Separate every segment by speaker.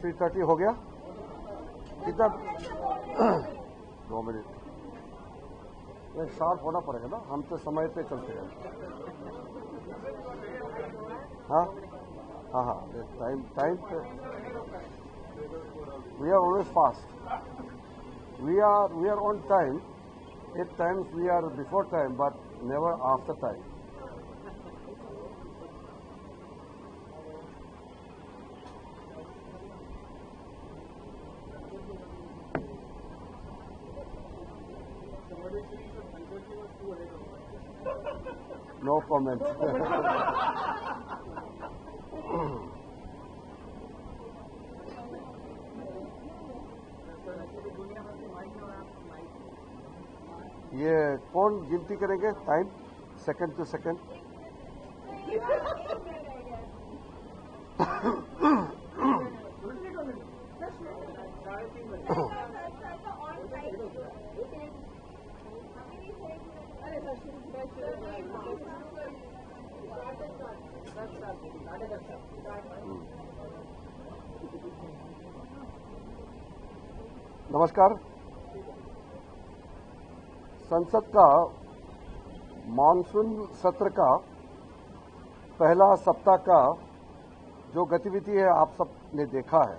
Speaker 1: 3:30 हो गया कितना 2 मिनट शार्प होना पड़ेगा ना, हम तो समय पे चलते हैं। हाँ हाँ हाँ, टाइम पे we are always fast, we are on time. At times we are before time but never after time. No comment. ये कौन गिनती करेंगे टाइम सेकंड टू सेकंड? नमस्कार। संसद का मानसून सत्र का पहला सप्ताह का जो गतिविधि है आप सब ने देखा है।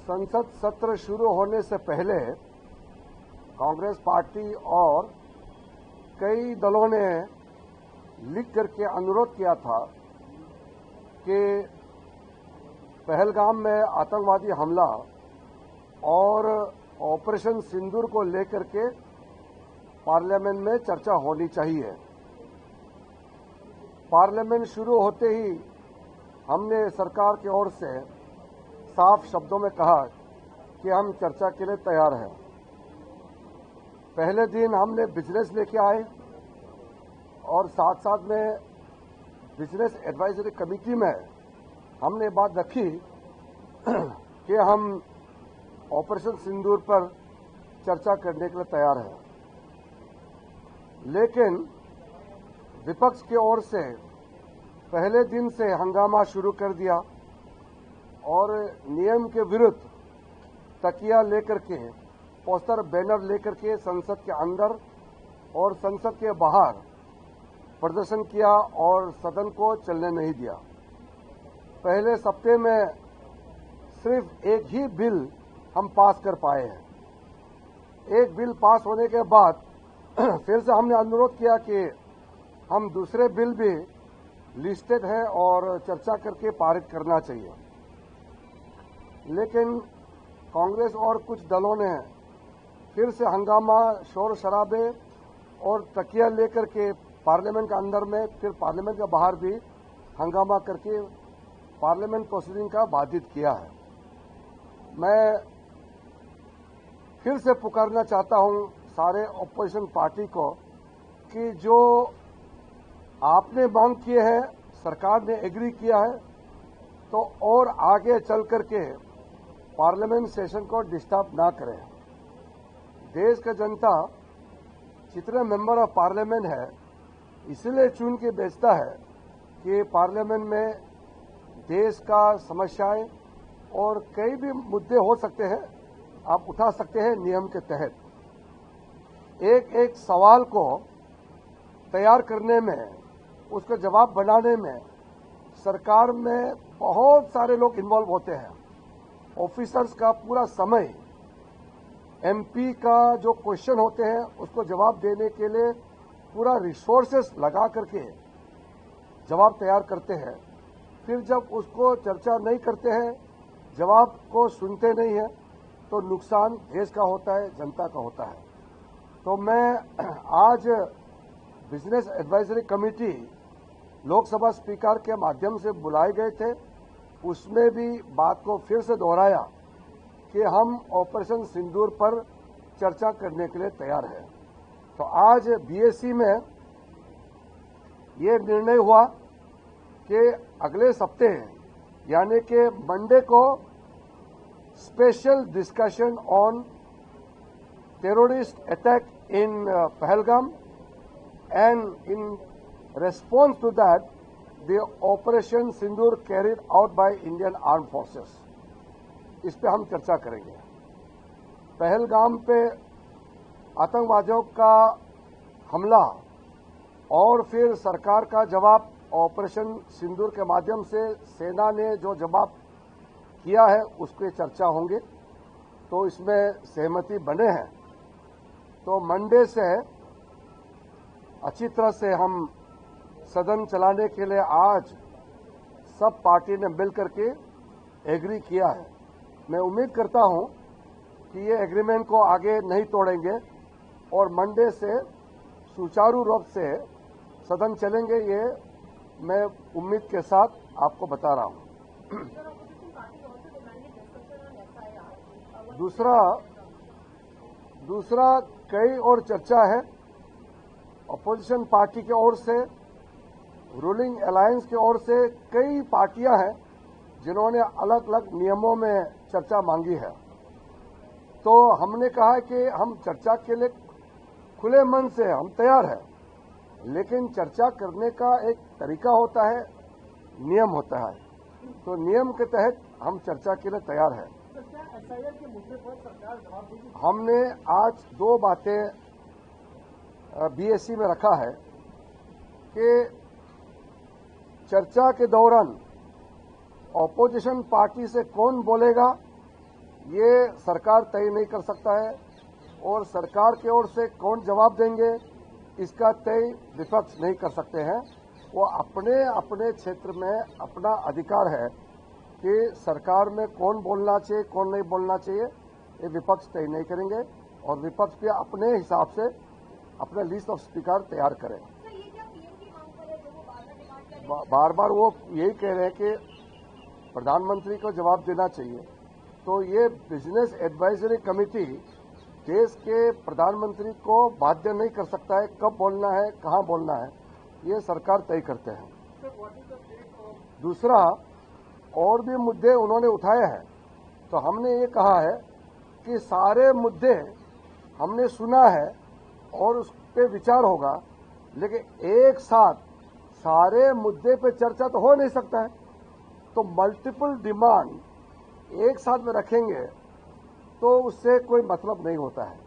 Speaker 1: संसद सत्र शुरू होने से पहले कांग्रेस पार्टी और कई दलों ने लिख करके अनुरोध किया था कि पहलगाम में आतंकवादी हमला और ऑपरेशन सिंदूर को लेकर के पार्लियामेंट में चर्चा होनी चाहिए। पार्लियामेंट शुरू होते ही हमने सरकार की ओर से साफ शब्दों में कहा कि हम चर्चा के लिए तैयार हैं। पहले दिन हमने बिजनेस लेके आए और साथ साथ में बिजनेस एडवाइजरी कमेटी में हमने बात रखी कि हम ऑपरेशन सिंदूर पर चर्चा करने के लिए तैयार हैं। लेकिन विपक्ष की ओर से पहले दिन से हंगामा शुरू कर दिया और नियम के विरुद्ध तकिया लेकर के, पोस्टर बैनर लेकर के संसद के अंदर और संसद के बाहर प्रदर्शन किया और सदन को चलने नहीं दिया। पहले सप्ताह में सिर्फ एक ही बिल हम पास कर पाए हैं। एक बिल पास होने के बाद फिर से हमने अनुरोध किया कि हम दूसरे बिल भी लिस्टेड है और चर्चा करके पारित करना चाहिए। लेकिन कांग्रेस और कुछ दलों ने फिर से हंगामा, शोर शराबे और तकिया लेकर के पार्लियामेंट के अंदर में, फिर पार्लियामेंट के बाहर भी हंगामा करके पार्लियामेंट प्रोसीडिंग का बाधित किया है। मैं फिर से पुकारना चाहता हूं सारे ऑपोजिशन पार्टी को कि जो आपने मांग किए हैं, सरकार ने एग्री किया है, तो और आगे चल करके पार्लियामेंट सेशन को डिस्टर्ब ना करें। देश का जनता जितने मेंबर ऑफ पार्लियामेंट है इसलिए चुन के भेजता है कि पार्लियामेंट में देश का समस्याएं और कई भी मुद्दे हो सकते हैं, आप उठा सकते हैं नियम के तहत। एक एक सवाल को तैयार करने में, उसका जवाब बनाने में सरकार में बहुत सारे लोग इन्वॉल्व होते हैं। ऑफिसर्स का पूरा समय, एमपी का जो क्वेश्चन होते हैं उसको जवाब देने के लिए पूरा रिसोर्सेस लगा करके जवाब तैयार करते हैं। फिर जब उसको चर्चा नहीं करते हैं, जवाब को सुनते नहीं है, तो नुकसान देश का होता है, जनता का होता है। तो मैं आज business advisory committee Lok Sabha speaker के माध्यम से बुलाए गए थे, उसमें भी बात को फिर से दोहराया कि हम ऑपरेशन सिंदूर पर चर्चा करने के लिए तैयार हैं। तो आज बीएससी में ये निर्णय हुआ कि अगले सप्ताह यानी कि मंडे को special discussion on terrorist attack in Pahalgam, and in response to that the operation Sindoor carried out by Indian arm forces, इस पे हम चर्चा करेंगे। पहलगाम पे आतंकवादियों का हमला और फिर सरकार का जवाब, ऑपरेशन सिंदूर के माध्यम से सेना ने जो जवाब किया है उस पर चर्चा होंगे। तो इसमें सहमति बने हैं तो मंडे से अच्छी तरह से हम सदन चलाने के लिए आज सब पार्टी ने मिल करके एग्री किया है। मैं उम्मीद करता हूं कि ये एग्रीमेंट को आगे नहीं तोड़ेंगे और मंडे से सुचारू रूप से सदन चलेंगे, ये मैं उम्मीद के साथ आपको बता रहा हूं। दूसरा कई और चर्चा है। अपोजिशन पार्टी की ओर से, रूलिंग अलायंस की ओर से कई पार्टियां हैं जिन्होंने अलग अलग नियमों में चर्चा मांगी है। तो हमने कहा कि हम चर्चा के लिए खुले मन से हम तैयार हैं, लेकिन चर्चा करने का एक तरीका होता है, नियम होता है। तो नियम के तहत हम चर्चा के लिए तैयार हैं।
Speaker 2: के मुद्दे पर सरकार जवाब देगी।
Speaker 1: हमने आज दो बातें बीएससी में रखा है कि चर्चा के दौरान ऑपोजिशन पार्टी से कौन बोलेगा ये सरकार तय नहीं कर सकता है, और सरकार की ओर से कौन जवाब देंगे इसका तय विपक्ष नहीं कर सकते हैं। वो अपने अपने क्षेत्र में अपना अधिकार है कि सरकार में कौन बोलना चाहिए कौन नहीं बोलना चाहिए, ये विपक्ष तय नहीं करेंगे और विपक्ष भी अपने हिसाब से अपना लिस्ट ऑफ स्पीकर तैयार करें। बार बार वो यही कह रहे हैं कि प्रधानमंत्री को जवाब देना चाहिए। तो ये बिजनेस एडवाइजरी कमेटी देश के प्रधानमंत्री को बाध्य नहीं कर सकता है कब बोलना है कहां बोलना है, ये सरकार तय करते हैं। दूसरा और भी मुद्दे उन्होंने उठाए हैं, तो हमने ये कहा है कि सारे मुद्दे हमने सुना है और उस पर विचार होगा, लेकिन एक साथ सारे मुद्दे पे चर्चा तो हो नहीं सकता है। तो मल्टीपल डिमांड एक साथ में रखेंगे तो उससे कोई मतलब नहीं होता है।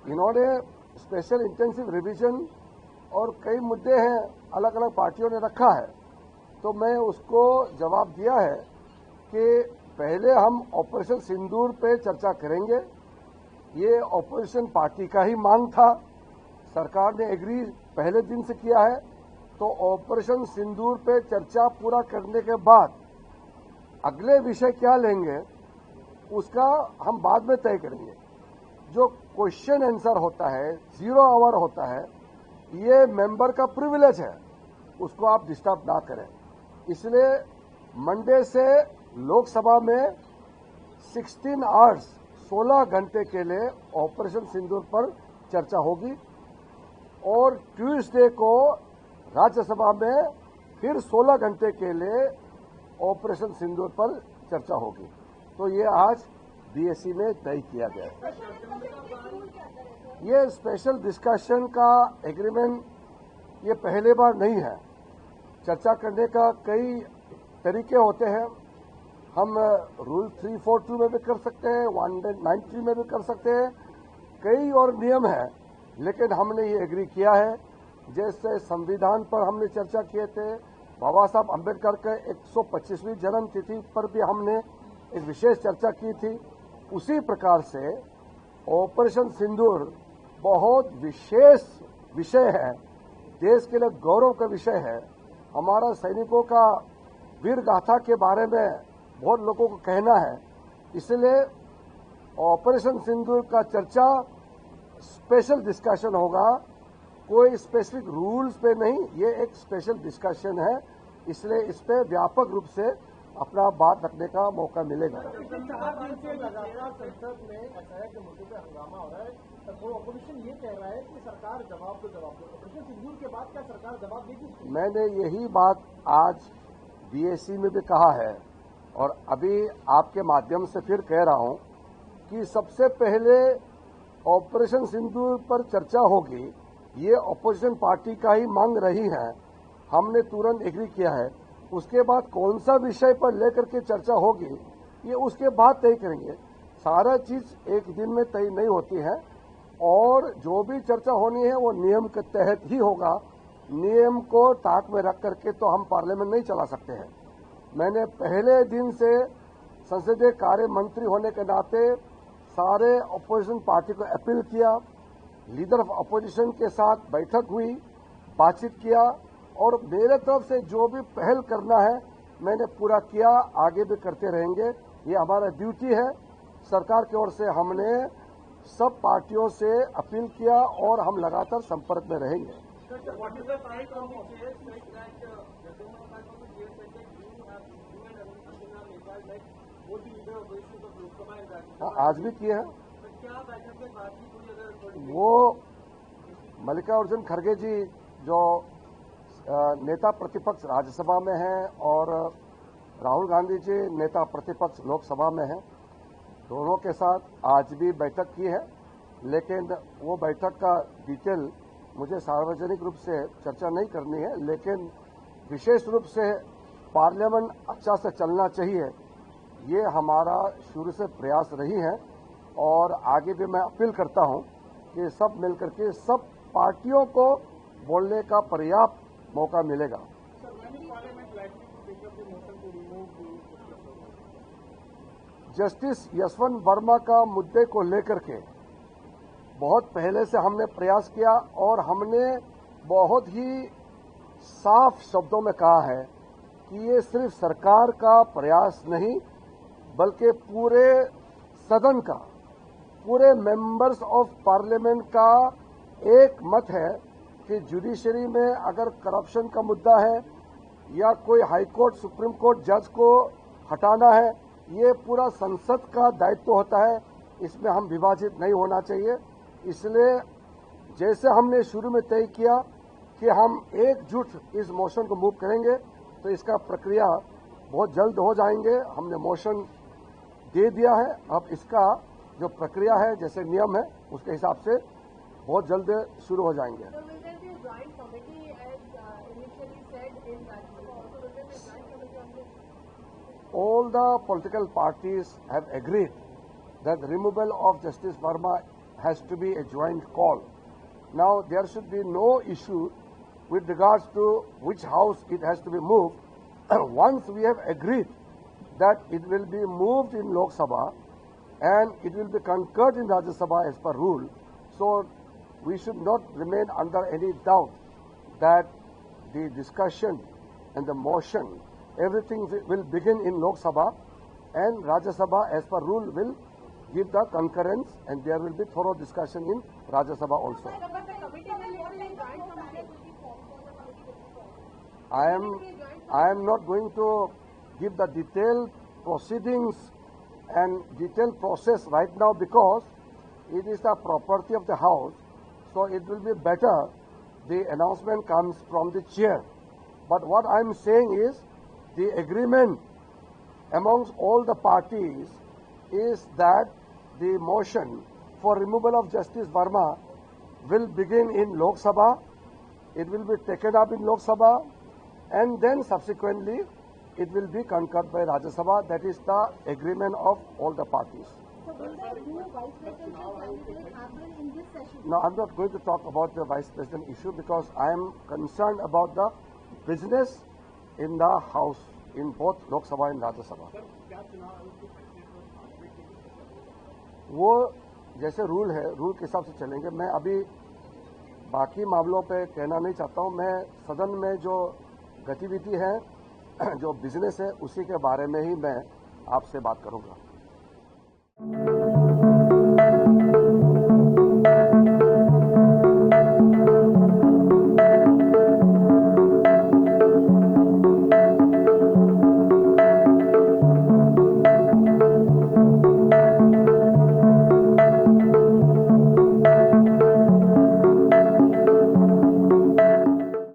Speaker 1: इन्होंने स्पेशल इंटेंसिव रिवीजन और कई मुद्दे हैं अलग अलग पार्टियों ने रखा है, तो मैं उसको जवाब दिया है कि पहले हम ऑपरेशन सिंदूर पे चर्चा करेंगे। ये ऑपोजिशन पार्टी का ही मांग था, सरकार ने एग्री पहले दिन से किया है। तो ऑपरेशन सिंदूर पे चर्चा पूरा करने के बाद अगले विषय क्या लेंगे उसका हम बाद में तय करेंगे। जो क्वेश्चन आंसर होता है, 0 आवर होता है, ये मेंबर का प्रिविलेज है, उसको आप डिस्टर्ब ना करें। इसलिए मंडे से लोकसभा में 16 आवर्स 16 घंटे के लिए ऑपरेशन सिंदूर पर चर्चा होगी और ट्यूसडे को राज्यसभा में फिर 16 घंटे के लिए ऑपरेशन सिंदूर पर चर्चा होगी। तो ये आज बीएससी में तय किया गया है। ये स्पेशल डिस्कशन का एग्रीमेंट ये पहले बार नहीं है। चर्चा करने का कई तरीके होते हैं। हम रूल 342 में भी कर सकते हैं, 193 में भी कर सकते हैं, कई और नियम हैं, लेकिन हमने ये एग्री किया है। जैसे संविधान पर हमने चर्चा किए थे, बाबा साहब अम्बेडकर के 125वीं जन्म तिथि पर भी हमने एक विशेष चर्चा की थी। उसी प्रकार से ऑपरेशन सिंदूर बहुत विशेष विषय है, देश के लिए गौरव का विषय है। हमारा सैनिकों का वीर गाथा के बारे में बहुत लोगों को कहना है, इसलिए ऑपरेशन सिंदूर का चर्चा स्पेशल डिस्कशन होगा, कोई स्पेसिफिक रूल्स पे नहीं, ये एक स्पेशल डिस्कशन है, इसलिए इस पे व्यापक रूप से अपना बात रखने का मौका मिलेगा।
Speaker 2: 4 दिन से लगातार संसद में एसआईआर के मुद्दे पे हंगामा हो रहा है, तो ऑपोजिशन ये कह रहा है कि सरकार जवाब दे। ऑपरेशन सिंदूर के बाद क्या सरकार जवाब देगी?
Speaker 1: मैंने यही बात आज बीएससी में भी कहा है और अभी आपके माध्यम से फिर कह रहा हूं कि सबसे पहले ऑपरेशन सिंदूर पर चर्चा होगी, ये ऑपोजिशन पार्टी का ही मांग रही है। हमने तुरंत एग्री किया है। उसके बाद कौन सा विषय पर लेकर के चर्चा होगी ये उसके बाद तय करेंगे। सारा चीज एक दिन में तय नहीं होती है और जो भी चर्चा होनी है वो नियम के तहत ही होगा। नियम को ताक में रख करके तो हम पार्लियामेंट नहीं चला सकते हैं। मैंने पहले दिन से संसदीय कार्य मंत्री होने के नाते सारे अपोजिशन पार्टी को अपील किया, लीडर ऑफ अपोजिशन के साथ बैठक हुई, बातचीत किया और मेरे तरफ से जो भी पहल करना है मैंने पूरा किया, आगे भी करते रहेंगे। ये हमारा ड्यूटी है। सरकार की ओर से हमने सब पार्टियों से अपील किया और हम लगातार संपर्क में रहेंगे। आज भी किए हैं। वो मल्लिकार्जुन खड़गे जी जो नेता प्रतिपक्ष राज्यसभा में हैं और राहुल गांधी जी नेता प्रतिपक्ष लोकसभा में हैं, दोनों के साथ आज भी बैठक की है। लेकिन वो बैठक का डिटेल मुझे सार्वजनिक रूप से चर्चा नहीं करनी है, लेकिन विशेष रूप से पार्लियामेंट अच्छा से चलना चाहिए, ये हमारा शुरू से प्रयास रही है। और आगे भी मैं अपील करता हूं कि सब मिलकर के सब पार्टियों को बोलने का पर्याप्त मौका मिलेगा। जस्टिस यशवंत वर्मा का मुद्दे को लेकर के बहुत पहले से हमने प्रयास किया और हमने बहुत ही साफ शब्दों में कहा है कि ये सिर्फ सरकार का प्रयास नहीं बल्कि पूरे सदन का, पूरे मेंबर्स ऑफ पार्लियामेंट का एक मत है कि जुडिशरी में अगर करप्शन का मुद्दा है या कोई हाई कोर्ट सुप्रीम कोर्ट जज को हटाना है, ये पूरा संसद का दायित्व होता है। इसमें हम विभाजित नहीं होना चाहिए। इसलिए जैसे हमने शुरू में तय किया कि हम एकजुट इस मोशन को मूव करेंगे, तो इसका प्रक्रिया बहुत जल्द हो जाएंगे। हमने मोशन दे दिया है। अब इसका जो प्रक्रिया है, जैसे नियम है, उसके हिसाब से बहुत जल्द शुरू हो जाएंगे। All the political parties have agreed that the removal of Justice Verma has to be a joint call. Now, there should be no issue with regards to which house it has to be moved. Once we have agreed that it will be moved in Lok Sabha and it will be concurred in Rajya Sabha as per rule, so we should not remain under any doubt that the discussion and the motion, everything will begin in Lok Sabha and Rajya Sabha as per rule will give the concurrence and there will be thorough discussion in Rajya Sabha also. I am not going to give the detailed proceedings and detailed process right now because it is the property of the House, so it will be better the announcement comes from the chair. But what I am saying is the agreement amongst all the parties is that the motion for removal of Justice Verma will begin in Lok Sabha, it will be taken up in Lok Sabha and then subsequently it will be concurred by Rajya Sabha. That is the agreement of all the parties.
Speaker 3: So will the new Vice Presidential candidate happen in this session?
Speaker 1: No, I'm not going to talk about the Vice President issue because I am concerned about the business in the House, in both Lok Sabha and Rajya Sabha. वो जैसे rule है, rule के हिसाब से चलेंगे। मैं अभी बाकी मामलों पे कहना नहीं चाहता हूँ। मैं सदन में जो गतिविधि है, जो बिजनेस है, उसी के बारे में ही मैं आपसे बात करूंगा।